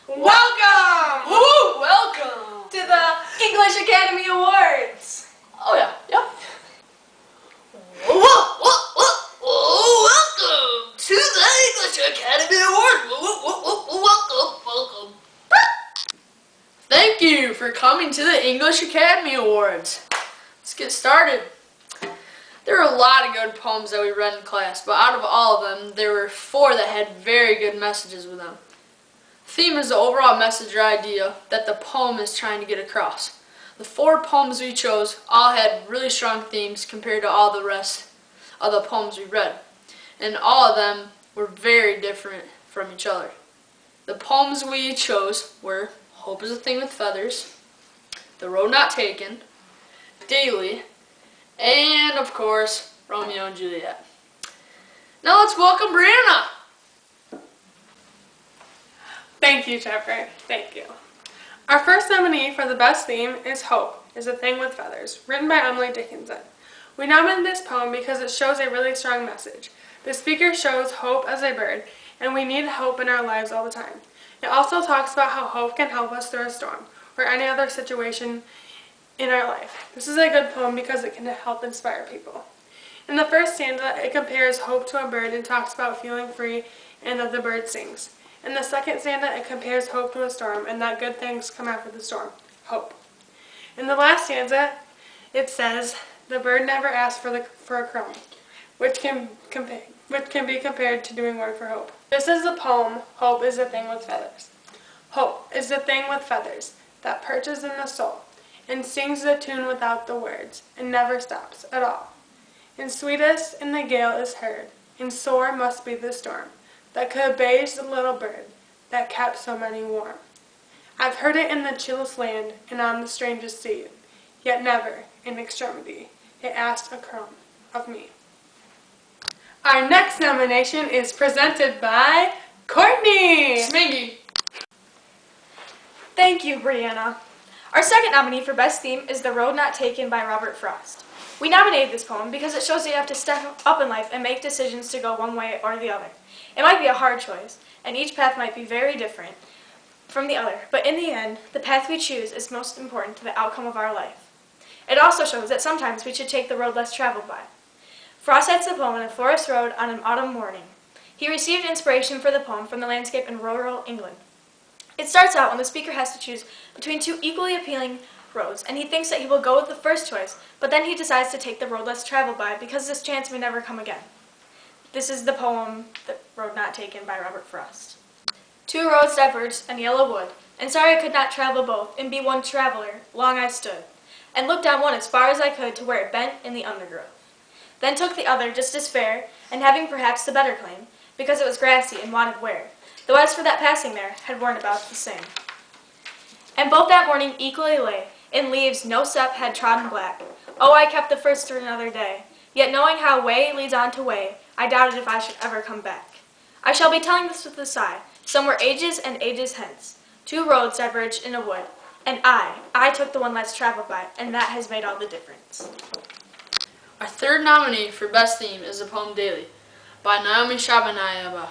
Welcome! Woo! Welcome! To the English Academy Awards! Oh yeah, yep. Welcome to the English Academy Awards! Welcome. Thank you for coming to the English Academy Awards. Let's get started. There were a lot of good poems that we read in class, but out of all of them, there were 4 that had very good messages with them. Theme is the overall message or idea that the poem is trying to get across. The 4 poems we chose all had really strong themes compared to all the rest of the poems we read, and all of them were very different from each other. The poems we chose were Hope is a Thing with Feathers, The Road Not Taken, Daily, and of course, Romeo and Juliet. Now let's welcome Brianna. Thank you, Trevor. Thank you. Our first nominee for the best theme is Hope is a Thing with Feathers, written by Emily Dickinson. We nominated this poem because it shows a really strong message. The speaker shows hope as a bird, and we need hope in our lives all the time. It also talks about how hope can help us through a storm or any other situation in our life. This is a good poem because it can help inspire people. In the first stanza, it compares hope to a bird and talks about feeling free and that the bird sings. In the second stanza, it compares hope to a storm and that good things come after the storm. Hope. In the last stanza, it says, the bird never asks for a crumb, which can be compared to doing work for hope. This is the poem, Hope is a Thing with Feathers. Hope is the thing with feathers that perches in the soul and sings the tune without the words and never stops at all. And sweetest in the gale is heard, and sore must be the storm that could abase the little bird that kept so many warm. I've heard it in the chillest land and on the strangest sea, yet never, in extremity, it asked a crumb of me. Our next nomination is presented by Courtney! Smingy. Thank you, Brianna. Our second nominee for Best Theme is The Road Not Taken by Robert Frost. We nominated this poem because it shows that you have to step up in life and make decisions to go one way or the other. It might be a hard choice, and each path might be very different from the other, but in the end, the path we choose is most important to the outcome of our life. It also shows that sometimes we should take the road less traveled by. Frost sets the poem on a forest road on an autumn morning. He received inspiration for the poem from the landscape in rural England. It starts out when the speaker has to choose between 2 equally appealing roads, and he thinks that he will go with the first choice, but then he decides to take the road less traveled by because this chance may never come again. This is the poem, The Road Not Taken by Robert Frost. 2 roads diverged in yellow wood, and sorry I could not travel both, and be one traveler, long I stood, and looked down one as far as I could to where it bent in the undergrowth. Then took the other just as fair, and having perhaps the better claim, because it was grassy and wanted wear, though as for that passing there, had worn about the same. And both that morning equally lay, in leaves no step had trodden black. Oh, I kept the first for another day, yet knowing how way leads on to way, I doubted if I should ever come back. I shall be telling this with a sigh. Some were ages and ages hence. 2 roads diverged in a wood, and I took the one less traveled by, and that has made all the difference. Our third nominee for Best Theme is the poem Daily by Naomi Shabanayaba.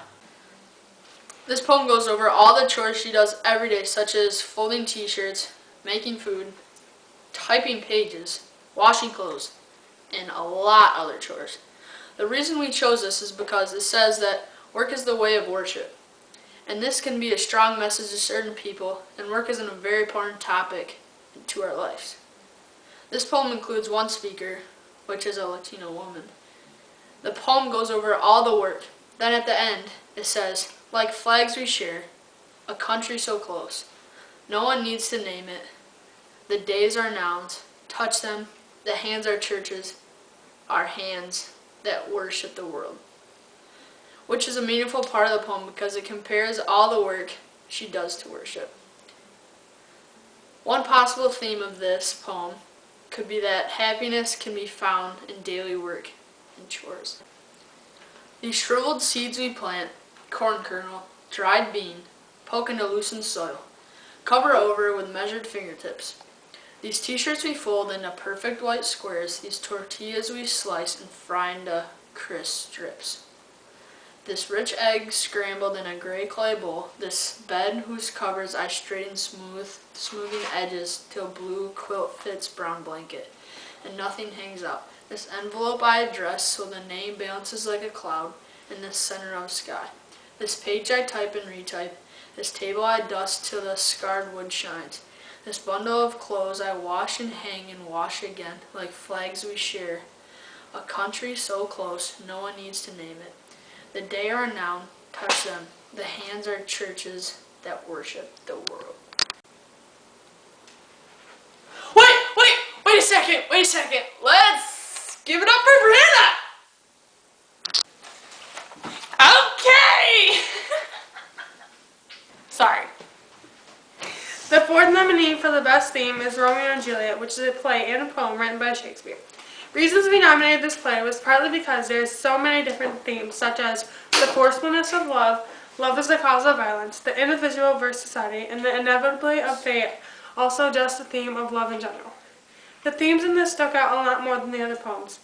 This poem goes over all the chores she does every day, such as folding t-shirts, making food, typing pages, washing clothes, and a lot of other chores. The reason we chose this is because it says that work is the way of worship. And this can be a strong message to certain people, and work is a very important topic to our lives. This poem includes one speaker, which is a Latino woman. The poem goes over all the work. Then at the end, it says, like flags we share, a country so close. No one needs to name it. The days are nouns. Touch them. The hands are churches. Our hands that worship the world. Which is a meaningful part of the poem because it compares all the work she does to worship. One possible theme of this poem could be that happiness can be found in daily work and chores. These shriveled seeds we plant, corn kernel, dried bean, poke into loosened soil, cover over with measured fingertips. These t-shirts we fold into perfect white squares, these tortillas we slice and fry into crisp strips. This rich egg scrambled in a gray clay bowl. This bed whose covers I straighten smoothing edges till blue quilt fits brown blanket, and nothing hangs out. This envelope I address so the name balances like a cloud in the center of sky. This page I type and retype. This table I dust till the scarred wood shines. This bundle of clothes I wash and hang and wash again, like flags we share. A country so close, no one needs to name it. The day or a noun, touch them. The hands are churches that worship the world. Wait a second. Let's give it up for Brianna! Okay! Sorry. The fourth nominee for the best theme is Romeo and Juliet, which is a play and a poem written by Shakespeare. Reasons we nominated this play was partly because there's so many different themes, such as the forcefulness of love, love is the cause of violence, the individual versus society, and the inevitably of fate, also just the theme of love in general. The themes in this stuck out a lot more than the other poems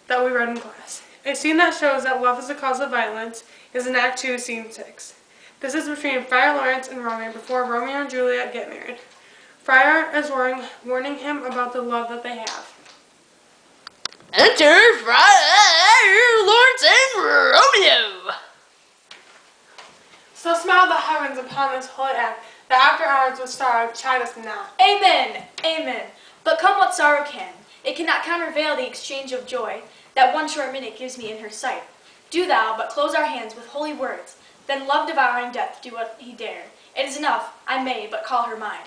that we read in class. A scene that shows that love is the cause of violence is in Act 2, Scene 6. This is between Friar Lawrence and Romeo before Romeo and Juliet get married. Friar is warning him about the love that they have. Enter Friar Lawrence and Romeo! So smile the heavens upon this holy act, that after hours with sorrow chide us not. Amen, amen. But come what sorrow can, it cannot countervail the exchange of joy that one short minute gives me in her sight. Do thou but close our hands with holy words, then love devouring death do what he dare. It is enough, I may but call her mine.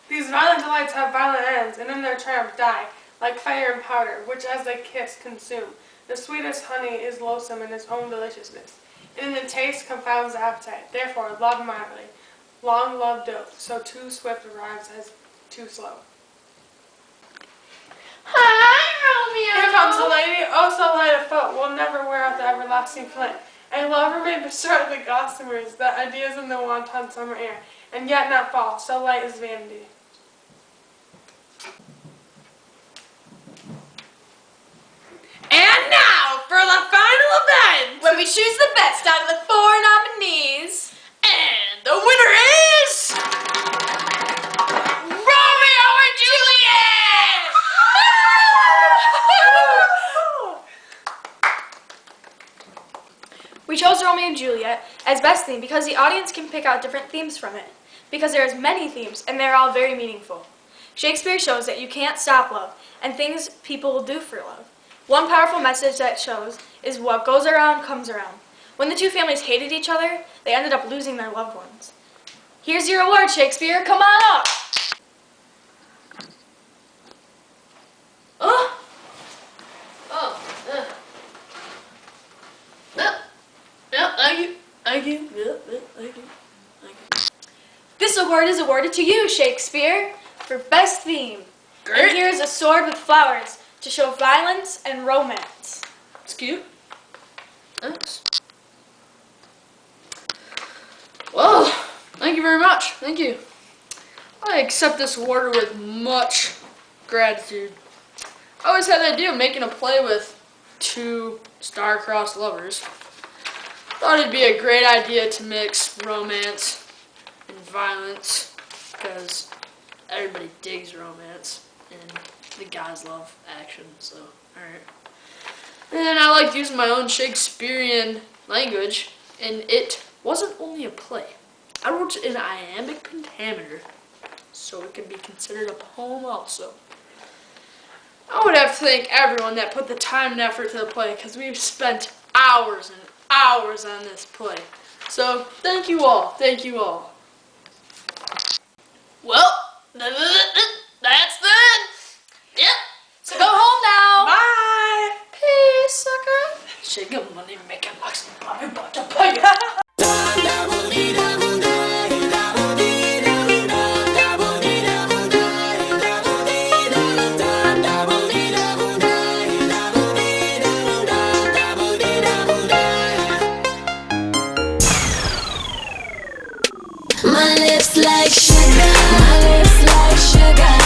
These violent delights have violent ends, and in their triumph die, like fire and powder, which as they kiss consume. The sweetest honey is loathsome in its own deliciousness, and in the taste confounds the appetite. Therefore, love mildly, long love doth, so too swift arrives as too slow. Hi, Here comes the lady, oh so light of foot, will never wear out the everlasting flint. A lover may bestride the gossamers, the ideas in the wanton summer air, and yet not fall, so light is vanity. And now for the final event! When we choose the best out of the four nominees. And the winner is Romeo and Juliet! We chose Romeo and Juliet as best theme because the audience can pick out different themes from it. Because there is many themes and they're all very meaningful. Shakespeare shows that you can't stop love and things people will do for love. One powerful message that shows is what goes around comes around. When the two families hated each other, they ended up losing their loved ones. Here's your award, Shakespeare. Come on up. Thank you. This award is awarded to you, Shakespeare, for best theme. Great. And here's a sword with flowers to show violence and romance. It's cute. Thanks. Well, thank you very much. Thank you. I accept this award with much gratitude. I always had the idea of making a play with two star-crossed lovers. Thought it'd be a great idea to mix romance and violence because everybody digs romance and the guys love action, so alright. And I like using my own Shakespearean language, and it wasn't only a play. I wrote it in iambic pentameter, so it can be considered a poem also. I would have to thank everyone that put the time and effort to the play, because we've spent hours and hours on this play. So, thank you all. Thank you all. Well, that's that. Yep. So go home now. Bye! Peace, sucker. Shake your money, make it like somebody about to pay. My lips like sugar, my lips like sugar.